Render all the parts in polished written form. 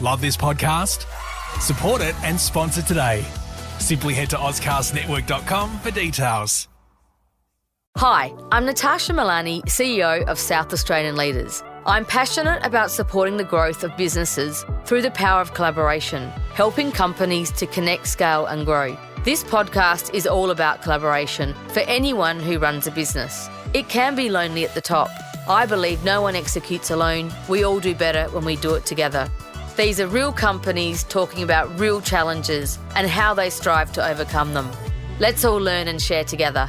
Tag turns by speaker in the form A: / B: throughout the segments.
A: Love this podcast? Support it and sponsor today. Simply head to ozcastnetwork.com for details.
B: Hi, I'm Natasha Milani, CEO of South Australian Leaders. I'm passionate about supporting the growth of businesses through the power of collaboration, helping companies to connect, scale and grow. This podcast is all about collaboration for anyone who runs a business. It can be lonely at the top. I believe no one executes alone. We all do better when we do it together. These are real companies talking about real challenges and how they strive to overcome them. Let's all learn and share together.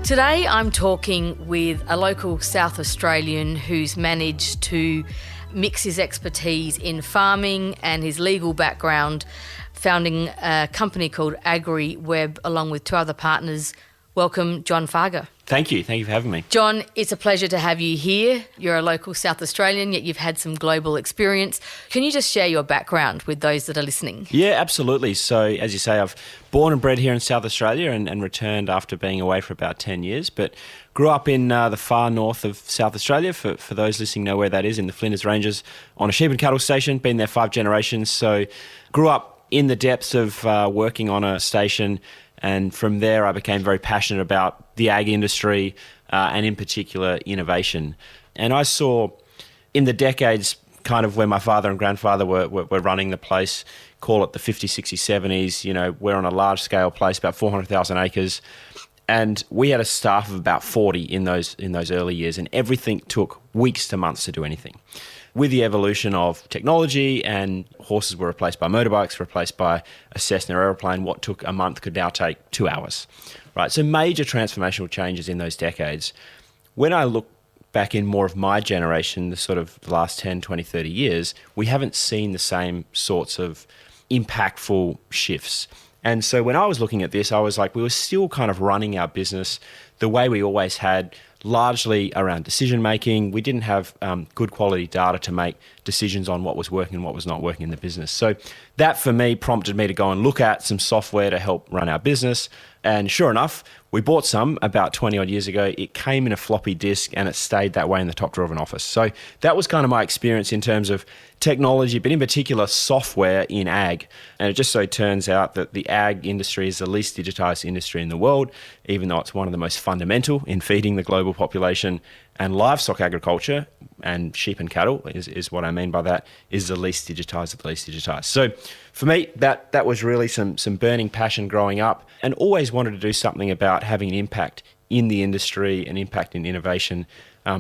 B: Today I'm talking with a local South Australian who's managed to mix his expertise in farming and his legal background, founding a company called AgriWebb along with two other partners. Welcome, John Fargher.
C: Thank you. Thank you for having me.
B: John, it's a pleasure to have you here. You're a local South Australian, yet you've had some global experience. Can you just share your background with those that are listening?
C: Yeah, absolutely. So, as you say, I've born and bred here in South Australia and returned after being away for about 10 years, but grew up in the far north of South Australia. For those listening know where that is, in the Flinders Ranges, on a sheep and cattle station, been there 5 generations. So, grew up in the depths of working on a station. And from there, I became very passionate about the ag industry and in particular innovation. And I saw in the decades kind of when my father and grandfather were running the place, call it the 50s, 60s, 70s, you know, we're on a large scale place, about 400,000 acres. And we had a staff of about 40 in those early years, and everything took weeks to months to do anything. With the evolution of technology and horses were replaced by motorbikes, replaced by a Cessna aeroplane, what took a month could now take 2 hours, right? So major transformational changes in those decades. When I look back in more of my generation, the sort of last 10, 20, 30 years, we haven't seen the same sorts of impactful shifts. And so when I was looking at this, I was like, we were still kind of running our business the way we always had, largely around decision making. We didn't have good quality data to make decisions on what was working and what was not working in the business. So that for me prompted me to go and look at some software to help run our business. And sure enough, we bought some about 20 odd years ago. It came in a floppy disk and it stayed that way in the top drawer of an office. So that was kind of my experience in terms of technology, but in particular software in ag. And it just so turns out that the ag industry is the least digitized industry in the world, even though it's one of the most fundamental in feeding the global population. And livestock agriculture and sheep and cattle is what I mean by that, is the least digitized of the least digitized. So for me, that was really some burning passion growing up, and always wanted to do something about having an impact in the industry, an impact in innovation.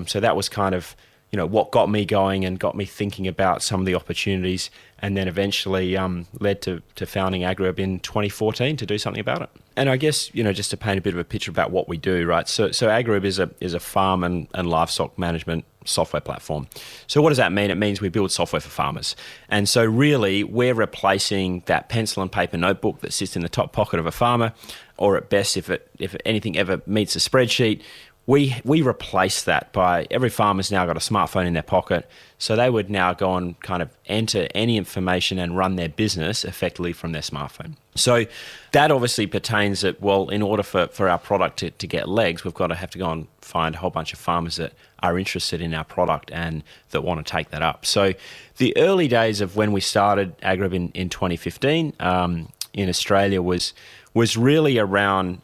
C: So that was kind of, you know, what got me going and got me thinking about some of the opportunities, and then eventually led to founding AgriWebb in 2014 to do something about it. And I guess, you know, just to paint a bit of a picture about what we do, right? So AgriWebb is a farm and livestock management software platform. So what does that mean? It means we build software for farmers. And so really we're replacing that pencil and paper notebook that sits in the top pocket of a farmer, or at best, if anything ever meets a spreadsheet. We replace that by every farmer's now got a smartphone in their pocket, so they would now go and kind of enter any information and run their business effectively from their smartphone. So that obviously pertains that, well, in order for our product to get legs, we've got to have to go and find a whole bunch of farmers that are interested in our product and that want to take that up. So the early days of when we started AgriWebb in 2015 in Australia was really around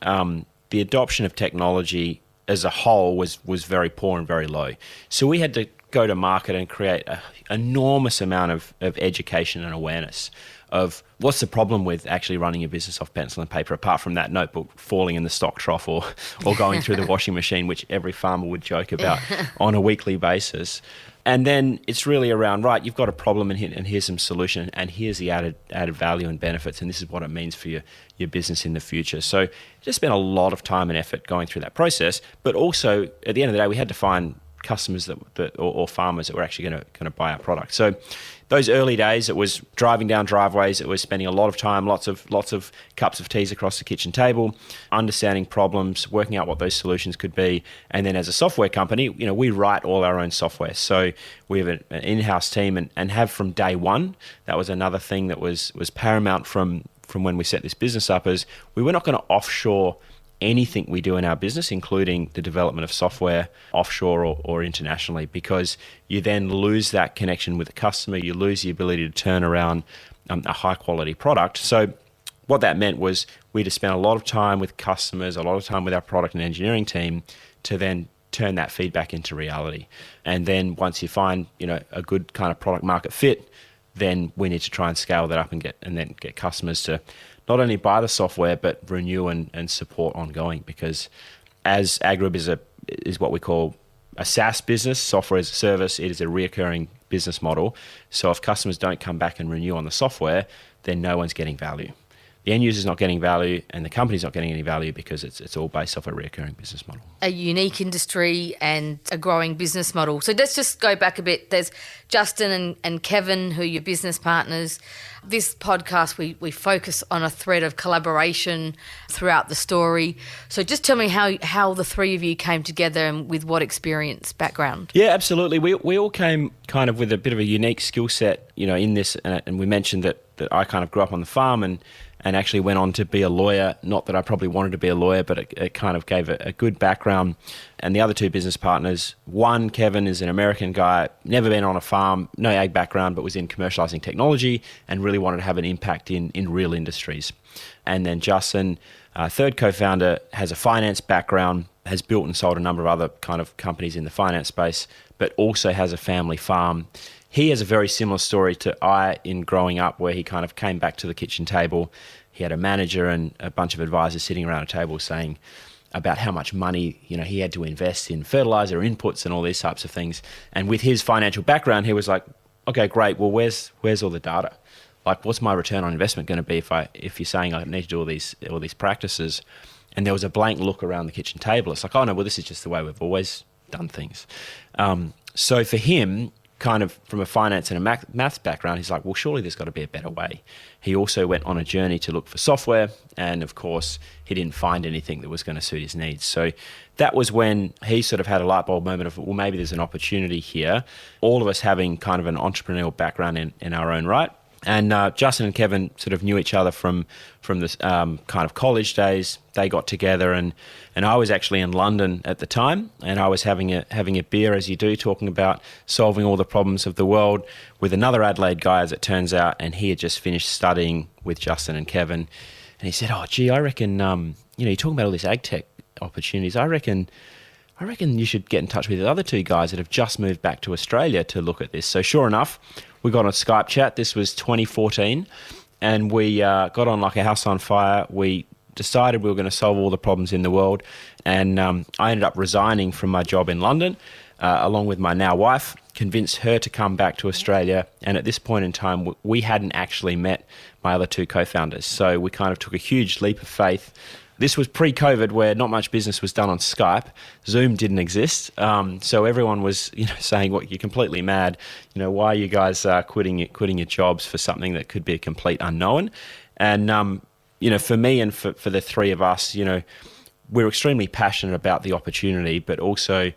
C: the adoption of technology as a whole was very poor and very low. So we had to go to market and create an enormous amount of education and awareness of what's the problem with actually running a business off pencil and paper, apart from that notebook falling in the stock trough or going through the washing machine, which every farmer would joke about on a weekly basis. And then it's really around, right, you've got a problem and here's some solution, and here's the added value and benefits, and this is what it means for your business in the future. So just spent a lot of time and effort going through that process, but also at the end of the day, we had to find customers or farmers that were actually going to buy our product. So those early days, it was driving down driveways, it was spending a lot of time, lots of cups of teas across the kitchen table, understanding problems, working out what those solutions could be. And then as a software company, you know, we write all our own software. So we have an in-house team and have from day one. That was another thing that was paramount from when we set this business up, is we were not going to offshore anything we do in our business, including the development of software offshore or internationally, because you then lose that connection with the customer, you lose the ability to turn around a high quality product. So what that meant was we'd have spent a lot of time with customers, a lot of time with our product and engineering team to then turn that feedback into reality. And then once you find, a good kind of product market fit, then we need to try and scale that up and get customers to not only buy the software, but renew and support ongoing. Because as AgriWebb is what we call a SaaS business, software as a service, it is a reoccurring business model. So if customers don't come back and renew on the software, then no one's getting value. The end user's not getting value and the company's not getting any value because it's all based off a recurring business model.
B: A unique industry and a growing business model. So let's just go back a bit. There's Justin and Kevin, who are your business partners. This podcast, we focus on a thread of collaboration throughout the story. So just tell me how the three of you came together and with what experience, background.
C: Yeah, absolutely. We all came kind of with a bit of a unique skill set, in this. And we mentioned that I kind of grew up on the farm and actually went on to be a lawyer. Not that I probably wanted to be a lawyer, but it kind of gave a good background. And the other two business partners, one, Kevin, is an American guy, never been on a farm, no ag background, but was in commercializing technology and really wanted to have an impact in real industries. And then Justin, third co-founder, has a finance background, has built and sold a number of other kind of companies in the finance space, but also has a family farm. He has a very similar story to I in growing up, where he kind of came back to the kitchen table. He had a manager and a bunch of advisors sitting around a table saying about how much money, he had to invest in fertilizer inputs and all these types of things. And with his financial background, he was like, okay, great. Well, where's all the data? Like, what's my return on investment going to be if you're saying I need to do all these practices? And there was a blank look around the kitchen table. It's like, oh no, well, this is just the way we've always done things. So for him, kind of from a finance and a maths background, he's like, well, surely there's got to be a better way. He also went on a journey to look for software, and of course, he didn't find anything that was going to suit his needs. So that was when he sort of had a light bulb moment of, well, maybe there's an opportunity here. All of us having kind of an entrepreneurial background in our own right. And Justin and Kevin sort of knew each other from this kind of college days. They got together, and I was actually in London at the time, and I was having a beer, as you do, talking about solving all the problems of the world with another Adelaide guy, as it turns out, and he had just finished studying with Justin and Kevin, and he said, "Oh, gee, I reckon you're talking about all these ag tech opportunities. I reckon you should get in touch with the other two guys that have just moved back to Australia to look at this." So sure enough, we got on a Skype chat. This was 2014, and we got on like a house on fire. We decided we were going to solve all the problems in the world, and I ended up resigning from my job in London, along with my now wife, convinced her to come back to Australia. And at this point in time, we hadn't actually met my other two co-founders. So we kind of took a huge leap of faith. This was pre-COVID, where not much business was done on Skype. Zoom didn't exist. So everyone was, saying, "What, you're completely mad. Why are you guys quitting your jobs for something that could be a complete unknown?" And, for me and for the three of us, we're extremely passionate about the opportunity, but also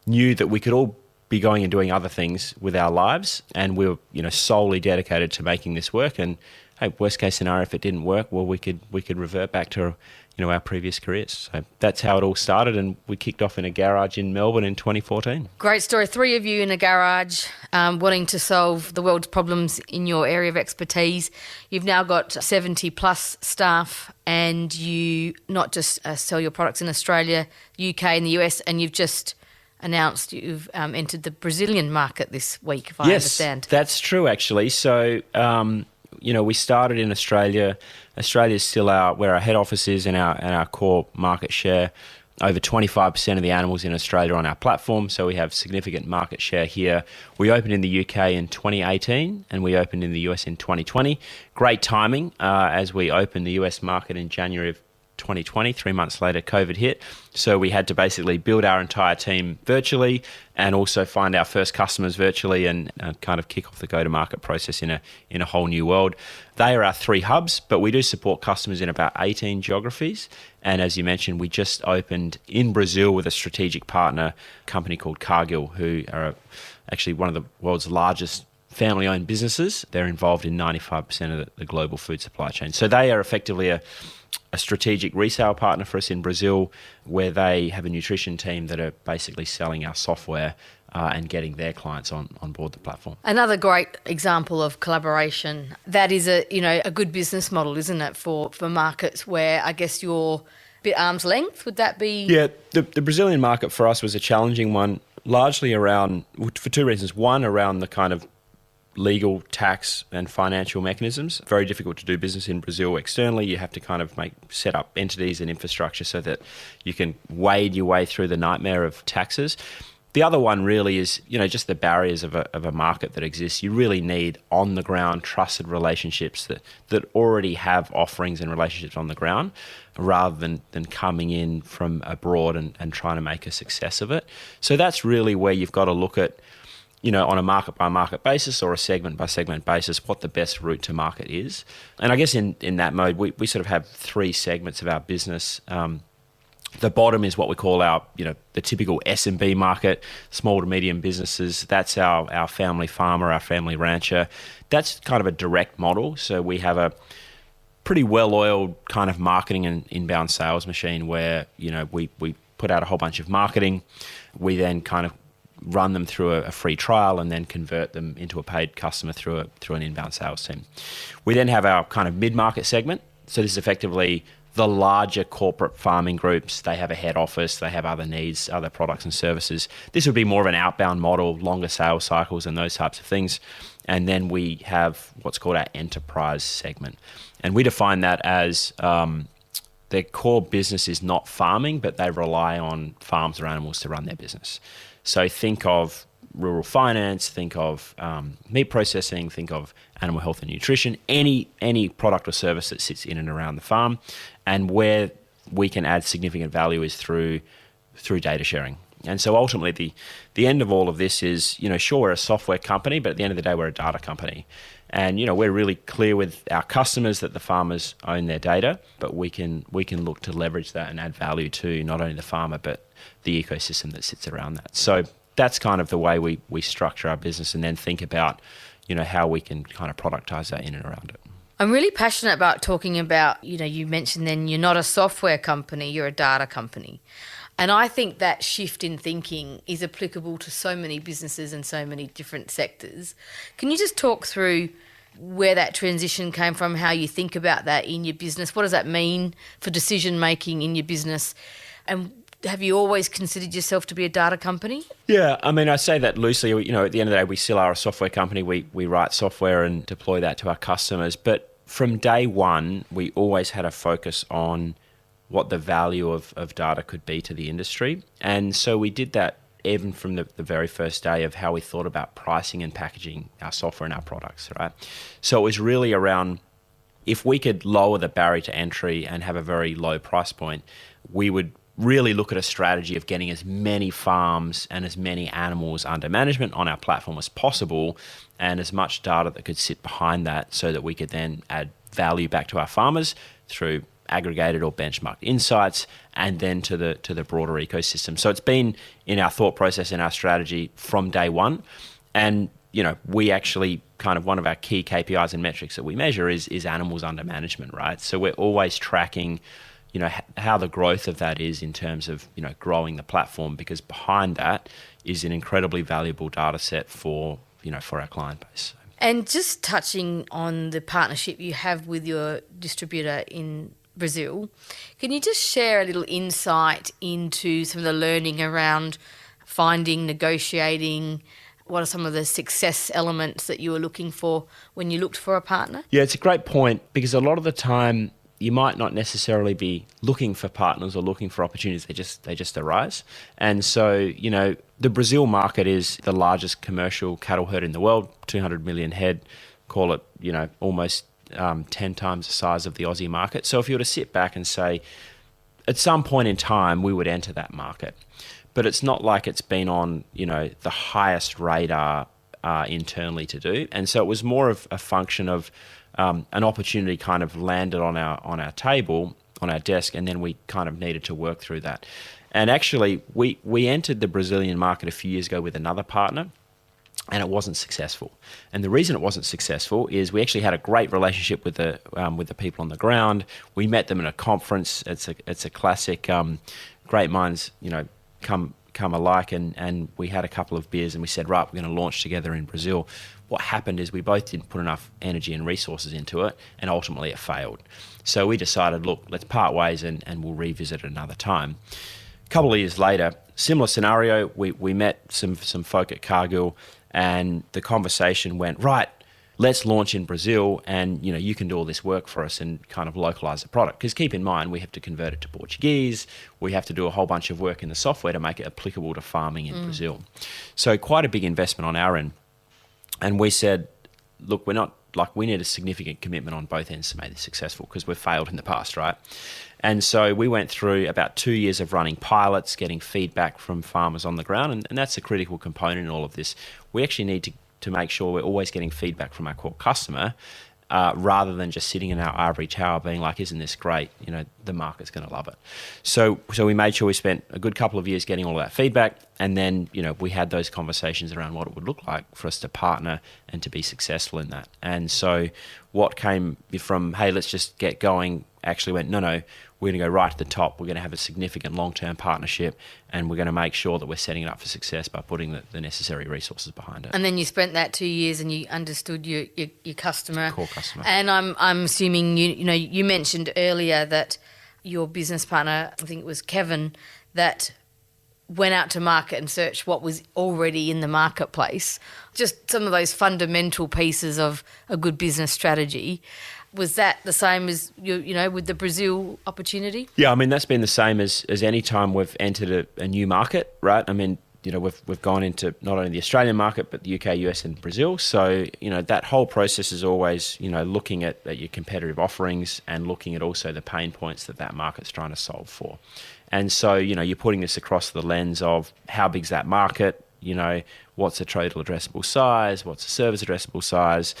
C: knew that we could all be going and doing other things with our lives. And we were, solely dedicated to making this work. And hey, worst case scenario, if it didn't work, well, we could revert back to our previous careers. So that's how it all started, and we kicked off in a garage in Melbourne in 2014.
B: Great story. Three of you in a garage, wanting to solve the world's problems in your area of expertise. You've now got 70 plus staff, and you not just sell your products in Australia, UK and the US, and you've just announced you've entered the Brazilian market this week, if I understand.
C: Yes, that's true, actually. So, we started in Australia. Australia is still where our head office is and our core market share. Over 25% of the animals in Australia are on our platform, so we have significant market share here. We opened in the UK in 2018, and we opened in the US in 2020. Great timing, as we opened the US market in January of 2020. 3 months later, COVID hit. So we had to basically build our entire team virtually and also find our first customers virtually and kind of kick off the go-to-market process in a whole new world. They are our three hubs, but we do support customers in about 18 geographies. And as you mentioned, we just opened in Brazil with a strategic partner, a company called Cargill, who are actually one of the world's largest family-owned businesses. They're involved in 95% of the global food supply chain. So they are effectively a strategic resale partner for us in Brazil, where they have a nutrition team that are basically selling our software and getting their clients on board the platform.
B: Another great example of collaboration. That is a good business model, isn't it, for markets where I guess you're a bit arm's length? Would that be?
C: Yeah, the Brazilian market for us was a challenging one, largely for two reasons. One, around the kind of legal, tax and financial mechanisms. Very difficult to do business in Brazil externally. You have to kind of set up entities and infrastructure so that you can wade your way through the nightmare of taxes. The other one really is, just the barriers of a market that exists. You really need on-the-ground trusted relationships that already have offerings and relationships on the ground, rather than coming in from abroad and trying to make a success of it. So that's really where you've got to look at, on a market-by-market basis or a segment-by-segment basis, what the best route to market is. And I guess in that mode, we sort of have three segments of our business. The bottom is what we call our, the typical SMB market, small to medium businesses. That's our family farmer, our family rancher. That's kind of a direct model. So we have a pretty well-oiled kind of marketing and inbound sales machine where, we put out a whole bunch of marketing. We then kind of run them through a free trial and then convert them into a paid customer through an inbound sales team. We then have our kind of mid-market segment. So this is effectively the larger corporate farming groups. They have a head office, they have other needs, other products and services. This would be more of an outbound model, longer sales cycles and those types of things. And then we have what's called our enterprise segment. And we define that as their core business is not farming, but they rely on farms or animals to run their business. So think of rural finance, think of meat processing, think of animal health and nutrition, any product or service that sits in and around the farm. And where we can add significant value is through data sharing. And so ultimately the end of all of this is, sure, we're a software company, but at the end of the day, we're a data company. And, we're really clear with our customers that the farmers own their data, but we can look to leverage that and add value to not only the farmer, but the ecosystem that sits around that. So that's kind of the way we structure our business and then think about, how we can kind of productize that in and around it.
B: I'm really passionate about talking about, you mentioned then you're not a software company, you're a data company. And I think that shift in thinking is applicable to so many businesses and so many different sectors. Can you just talk through where that transition came from, how you think about that in your business? What does that mean for decision making in your business? And have you always considered yourself to be a data company?
C: Yeah, I mean, I say that loosely. At the end of the day, we still are a software company. We write software and deploy that to our customers. But from day one, we always had a focus on what the value of data could be to the industry. And so we did that even from the very first day of how we thought about pricing and packaging our software and our products, right? So it was really around, if we could lower the barrier to entry and have a very low price point, we would really look at a strategy of getting as many farms and as many animals under management on our platform as possible, and as much data that could sit behind that so that we could then add value back to our farmers through aggregated or benchmarked insights, and then to the broader ecosystem. So it's been in our thought process and our strategy from day one. And, we actually kind of, one of our key KPIs and metrics that we measure is animals under management, right? So we're always tracking, how the growth of that is in terms of, growing the platform, because behind that is an incredibly valuable data set for our client base.
B: And just touching on the partnership you have with your distributor in Brazil, can you just share a little insight into some of the learning around finding, negotiating? What are some of the success elements that you were looking for when you looked for a partner? Yeah,
C: it's a great point, because a lot of the time you might not necessarily be looking for partners or looking for opportunities. They just arise. And so, the Brazil market is the largest commercial cattle herd in the world, 200 million head, call it, almost 10 times the size of the Aussie market. So if you were to sit back and say, at some point in time, we would enter that market. But it's not like it's been on, the highest radar internally to do. And so it was more of a function of an opportunity kind of landed on our table, on our desk, and then we kind of needed to work through that. And actually, we entered the Brazilian market a few years ago with another partner. and it wasn't successful. And the reason it wasn't successful is we actually had a great relationship with the people on the ground. We met them at a conference. It's a classic, great minds, come alike, and we had a couple of beers and we said, right, we're going to launch together in Brazil. What happened is we both didn't put enough energy and resources into it, and ultimately it failed. So we decided, look, let's part ways and we'll revisit it another time. A couple of years later, similar scenario, we met some folk at Cargill, and the conversation went, right, let's launch in Brazil, and you can do all this work for us and kind of localize the product. Because keep in mind, we have to convert it to Portuguese. We have to do a whole bunch of work in the software to make it applicable to farming in Brazil. So quite a big investment on our end. And we said, look, we need a significant commitment on both ends to make this successful, because we've failed in the past, right? And so we went through about 2 years of running pilots, getting feedback from farmers on the ground, and that's a critical component in all of this. We actually need to make sure we're always getting feedback from our core customer, rather than just sitting in our ivory tower being like, isn't this great? The market's going to love it. So we made sure we spent a good couple of years getting all of that feedback, and then we had those conversations around what it would look like for us to partner and to be successful in that. And so what came from, hey, let's just get going, actually went, no, we're going to go right to the top. We're going to have a significant long-term partnership, and we're going to make sure that we're setting it up for success by putting the necessary resources behind it.
B: And then you spent that 2 years and you understood your customer.
C: Core customer.
B: And I'm assuming you mentioned earlier that your business partner, I think it was Kevin, that went out to market and searched what was already in the marketplace. Just some of those fundamental pieces of a good business strategy. Was that the same as with the Brazil opportunity? Yeah,
C: that's been the same as any time we've entered a new market, right? We've gone into not only the Australian market but the UK, US, and Brazil. So that whole process is always looking at your competitive offerings and looking at also the pain points that market's trying to solve for. And so you're putting this across the lens of how big's that market, what's the total addressable size, what's the service addressable size.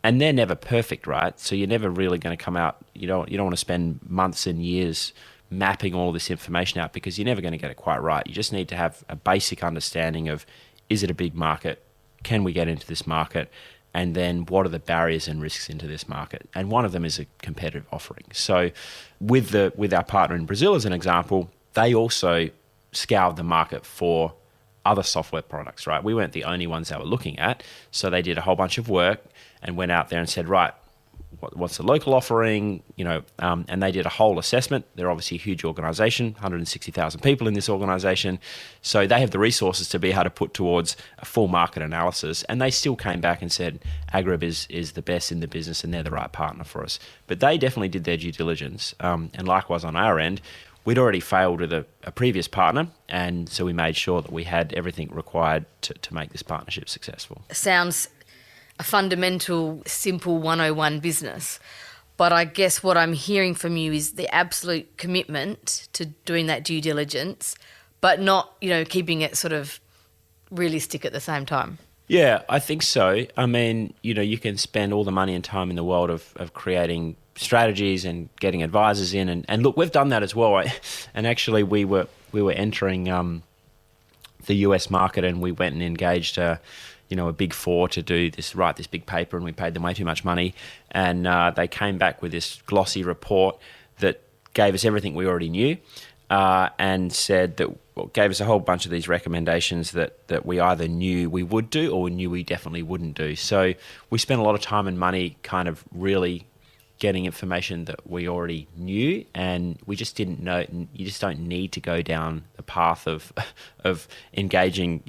C: And they're never perfect, right? So you're never really going to come out. You don't want to spend months and years mapping all this information out, because you're never going to get it quite right. You just need to have a basic understanding of, is it a big market? Can we get into this market? And then what are the barriers and risks into this market? And one of them is a competitive offering. So with our partner in Brazil as an example, they also scoured the market for other software products, right? We weren't the only ones they were looking at. So they did a whole bunch of work and went out there and said, right, what's the local offering? And they did a whole assessment. They're obviously a huge organisation, 160,000 people in this organisation. So they have the resources to be able to put towards a full market analysis. And they still came back and said, AgriWebb is the best in the business and they're the right partner for us. But they definitely did their due diligence. And likewise on our end, we'd already failed with a previous partner, and so we made sure that we had everything required to make this partnership successful.
B: Sounds a fundamental, simple 101 business. But I guess what I'm hearing from you is the absolute commitment to doing that due diligence, but not, keeping it sort of realistic at the same time.
C: Yeah, I think so. You can spend all the money and time in the world of creating strategies and getting advisors in, and look, we've done that as well. And actually, we were entering the US market, and we went and engaged a Big Four to write this big paper, and we paid them way too much money, and they came back with this glossy report that gave us everything we already knew, and said that gave us a whole bunch of these recommendations that we either knew we would do or knew we definitely wouldn't do. So we spent a lot of time and money kind of really getting information that we already knew, and we just didn't know. You just don't need to go down the path of engaging,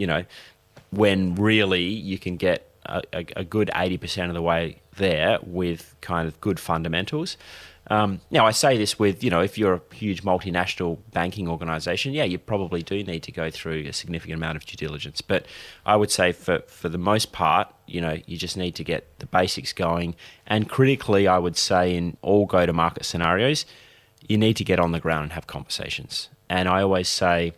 C: when really you can get a good 80% of the way there with kind of good fundamentals. Now, I say this with, if you're a huge multinational banking organisation, yeah, you probably do need to go through a significant amount of due diligence. But I would say for the most part, you just need to get the basics going. And critically, I would say in all go-to-market scenarios, you need to get on the ground and have conversations. And I always say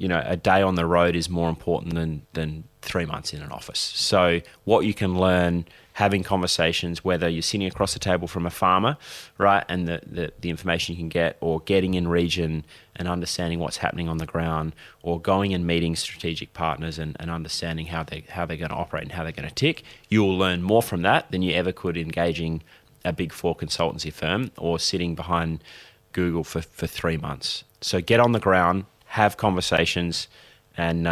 C: a day on the road is more important than 3 months in an office. So what you can learn having conversations, whether you're sitting across the table from a farmer, right, and the information you can get, or getting in region and understanding what's happening on the ground, or going and meeting strategic partners and understanding how they're going to operate and how they're going to tick, you'll learn more from that than you ever could engaging a Big Four consultancy firm or sitting behind Google for 3 months. So get on the ground, have conversations, and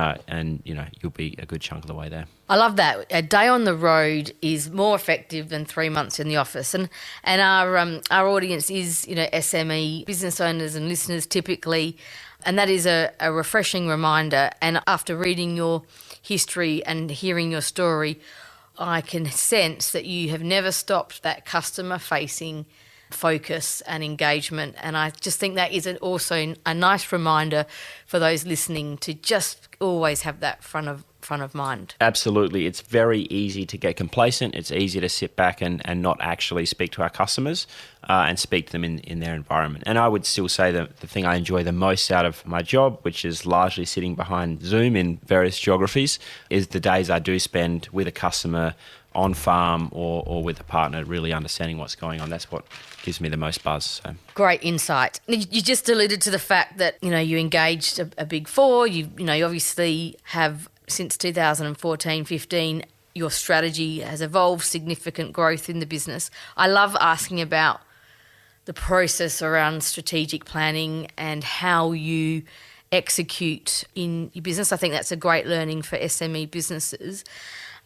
C: you'll be a good chunk of the way there.
B: I love that. A day on the road is more effective than 3 months in the office. And our audience is, SME business owners and listeners typically, and that is a refreshing reminder. And after reading your history and hearing your story, I can sense that you have never stopped that customer-facing focus and engagement. And I just think that is also a nice reminder for those listening to just always have that front of mind.
C: Absolutely. It's very easy to get complacent. It's easy to sit back and not actually speak to our customers and speak to them in their environment. And I would still say that the thing I enjoy the most out of my job, which is largely sitting behind Zoom in various geographies, is the days I do spend with a customer on farm or with a partner, really understanding what's going on. That's what gives me the most buzz. So.
B: Great insight. You just alluded to the fact that you engaged a Big Four. You obviously have, since 2014-15, your strategy has evolved, significant growth in the business. I love asking about the process around strategic planning and how you execute in your business. I think that's a great learning for SME businesses.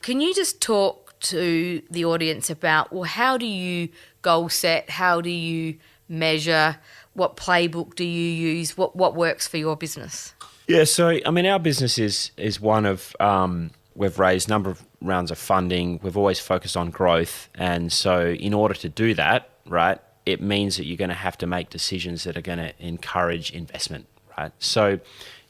B: Can you just talk to the audience about, how do you goal set? How do you measure? What playbook do you use? What works for your business?
C: Yeah, so, our business is one of, we've raised a number of rounds of funding. We've always focused on growth. And so in order to do that, right, it means that you're going to have to make decisions that are going to encourage investment, right? So,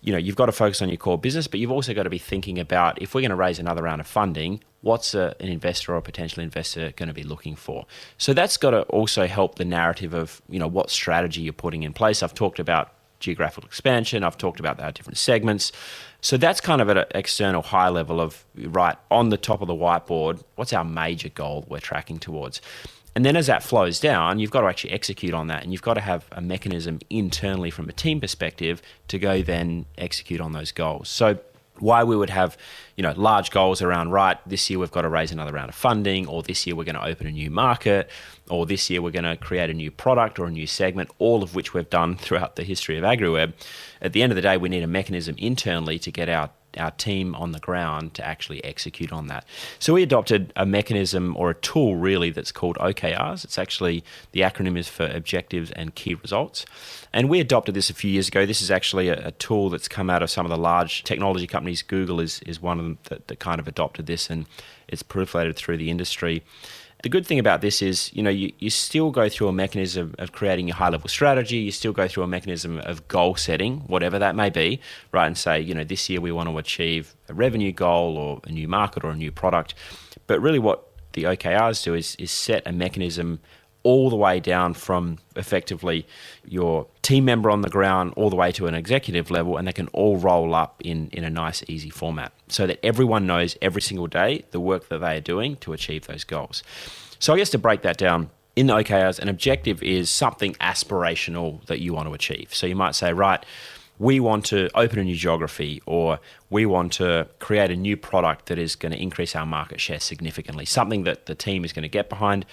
C: you've got to focus on your core business, but you've also got to be thinking about, if we're going to raise another round of funding, what's an investor or a potential investor going to be looking for? So that's got to also help the narrative of, what strategy you're putting in place. I've talked about geographical expansion. I've talked about our different segments. So that's kind of at an external high level of, right, on the top of the whiteboard, what's our major goal we're tracking towards? And then as that flows down, you've got to actually execute on that, and you've got to have a mechanism internally from a team perspective to go then execute on those goals. So why we would have, large goals around, right, this year we've got to raise another round of funding, or this year we're going to open a new market, or this year we're going to create a new product or a new segment, all of which we've done throughout the history of AgriWebb. At the end of the day, we need a mechanism internally to get our team on the ground to actually execute on that. So we adopted a mechanism, or a tool really, that's called OKRs. It's actually, the acronym is for Objectives and Key Results. And we adopted this a few years ago. This is actually a tool that's come out of some of the large technology companies. Google is one of them that kind of adopted this, and it's proliferated through the industry. The good thing about this is, you still go through a mechanism of creating your high-level strategy. You still go through a mechanism of goal setting, whatever that may be, right? And say, this year we want to achieve a revenue goal or a new market or a new product. But really what the OKRs do is set a mechanism all the way down from effectively your team member on the ground all the way to an executive level, and they can all roll up in a nice, easy format so that everyone knows every single day the work that they are doing to achieve those goals. So I guess to break that down, in the OKRs, an objective is something aspirational that you want to achieve. So you might say, right, we want to open a new geography, or we want to create a new product that is going to increase our market share significantly, something that the team is going to get behind.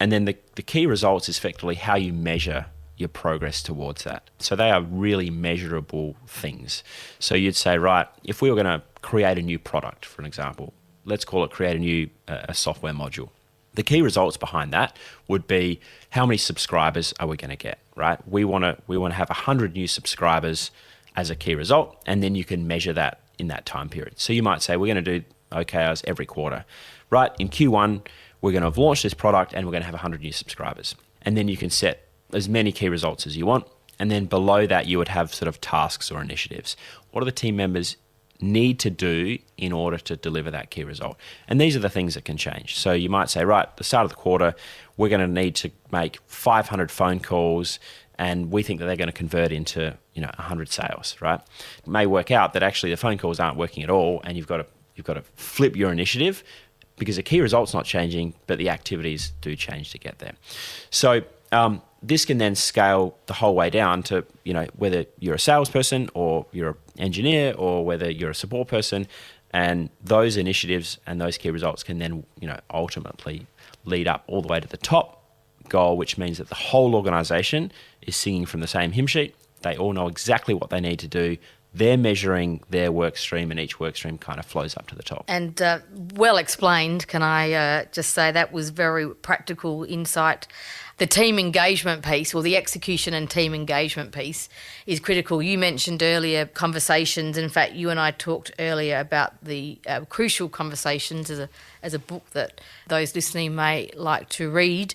C: And then the key results is effectively how you measure your progress towards that. So they are really measurable things. So you'd say, right, if we were going to create a new product, for an example, let's call it create a new software module. The key results behind that would be, how many subscribers are we going to get, right? We want to have 100 new subscribers as a key result, and then you can measure that in that time period. So you might say, we're going to do OKRs every quarter, right? In Q1, we're going to have launched this product and we're going to have 100 new subscribers. And then you can set as many key results as you want. And then below that, you would have sort of tasks or initiatives. What do the team members need to do in order to deliver that key result? And these are the things that can change. So you might say, right, at the start of the quarter, we're going to need to make 500 phone calls and we think that they're going to convert into 100 sales, right? It may work out that actually the phone calls aren't working at all, and you've got to flip your initiative because the key result's not changing, but the activities do change to get there. So this can then scale the whole way down to whether you're a salesperson or you're an engineer or whether you're a support person, and those initiatives and those key results can then ultimately lead up all the way to the top goal, which means that the whole organisation is singing from the same hymn sheet. They all know exactly what they need to do. They're measuring their work stream, and each work stream kind of flows up to the top.
B: And well explained. Can I just say that was very practical insight. The team engagement piece, or the execution and team engagement piece, is critical. You mentioned earlier conversations. In fact, you and I talked earlier about the Crucial Conversations as a book that those listening may like to read.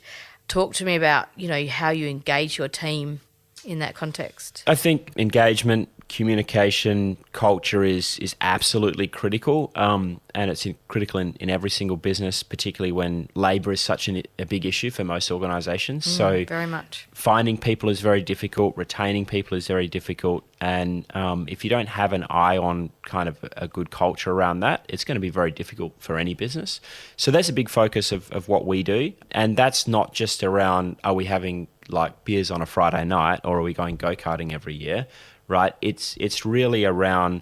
B: Talk to me about, how you engage your team in that context.
C: I think engagement, communication, culture is absolutely critical, and it's critical in every single business, particularly when labour is such a big issue for most organisations. So
B: very much.
C: Finding people is very difficult, retaining people is very difficult, and if you don't have an eye on kind of a good culture around that, it's going to be very difficult for any business. So that's a big focus of what we do, and that's not just around are we having like beers on a Friday night or are we going go-karting every year, right? It's really around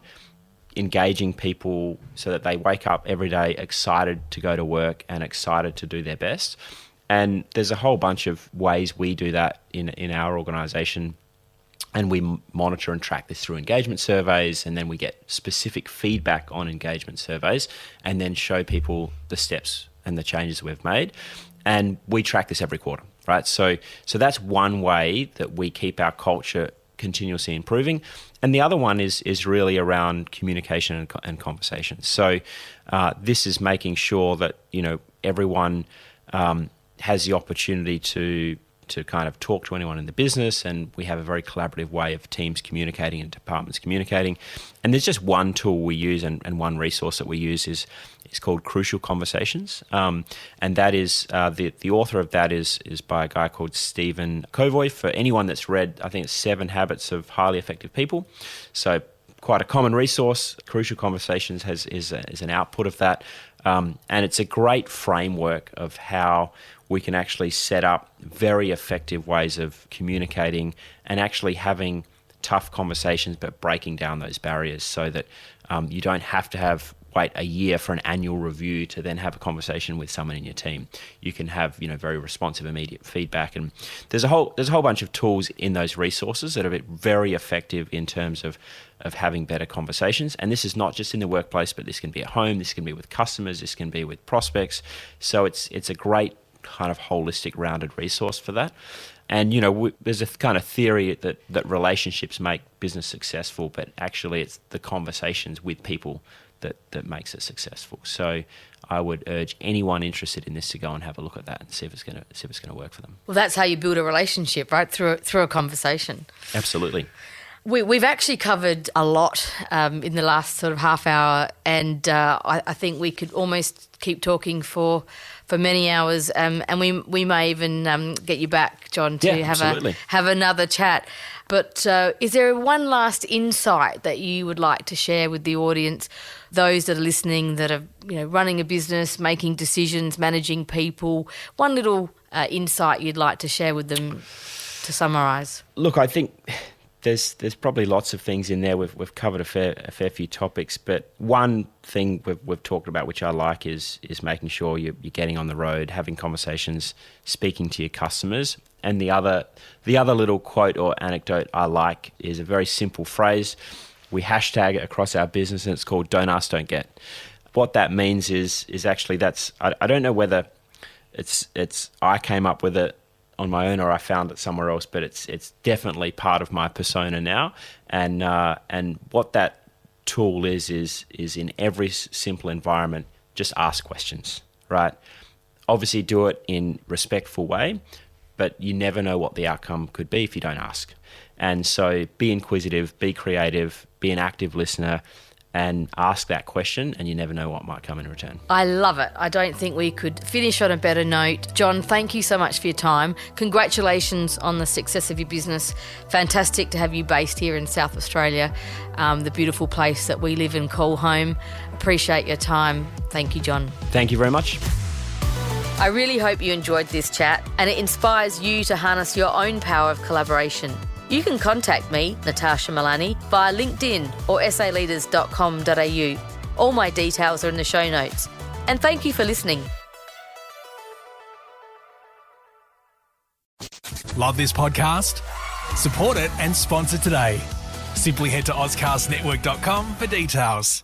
C: engaging people so that they wake up every day excited to go to work and excited to do their best. And there's a whole bunch of ways we do that in our organisation, and we monitor and track this through engagement surveys, and then we get specific feedback on engagement surveys and then show people the steps and the changes we've made. And we track this every quarter, right? So that's one way that we keep our culture continuously improving. And the other one is really around communication and conversation. So this is making sure that, everyone has the opportunity to kind of talk to anyone in the business, and we have a very collaborative way of teams communicating and departments communicating. And there's just one tool we use and one resource that we use is called Crucial Conversations, and that is the author of that is by a guy called Stephen Covey. For anyone that's read, I think it's 7 Habits of Highly Effective People, so quite a common resource. Crucial Conversations is an output of that, and it's a great framework of how we can actually set up very effective ways of communicating and actually having tough conversations, but breaking down those barriers so that you don't have to wait a year for an annual review to then have a conversation with someone in your team. You can have very responsive, immediate feedback, and there's a whole bunch of tools in those resources that are very effective in terms of having better conversations. And this is not just in the workplace, but this can be at home, this can be with customers, this can be with prospects. So it's a great kind of holistic, rounded resource for that. And there's a kind of theory that relationships make business successful, but actually it's the conversations with people that makes it successful. So I would urge anyone interested in this to go and have a look at that and see if it's going to work for them. Well,
B: that's how you build a relationship, right? Through a conversation.
C: Absolutely.
B: We've actually covered a lot in the last sort of half hour, and I think we could almost keep talking for many hours, and we may even get you back, John, to have another chat. But is there one last insight that you would like to share with the audience, those that are listening that are running a business, making decisions, managing people? One little insight you'd like to share with them to summarise?
C: Look, I think there's probably lots of things in there. We've covered a fair few topics, but one thing we've talked about, which I like, is making sure you're getting on the road, having conversations, speaking to your customers. And the other little quote or anecdote I like is a very simple phrase. We hashtag it across our business, and it's called "Don't Ask, Don't Get." What that means is actually I don't know whether it's I came up with it on my own or I found it somewhere else, but it's definitely part of my persona now. And what that tool is in every simple environment, just ask questions, right? Obviously do it in a respectful way, but you never know what the outcome could be if you don't ask. And so be inquisitive, be creative, be an active listener, and ask that question, and you never know what might come in return.
B: I love it. I don't think we could finish on a better note. John, thank you so much for your time. Congratulations on the success of your business. Fantastic to have you based here in South Australia, the beautiful place that we live and call home. Appreciate your time. Thank you, John.
C: Thank you very much.
B: I really hope you enjoyed this chat and it inspires you to harness your own power of collaboration. You can contact me, Natasha Milani, via LinkedIn or saleaders.com.au. All my details are in the show notes. And thank you for listening.
A: Love this podcast? Support it and sponsor today. Simply head to AuscastNetwork.com for details.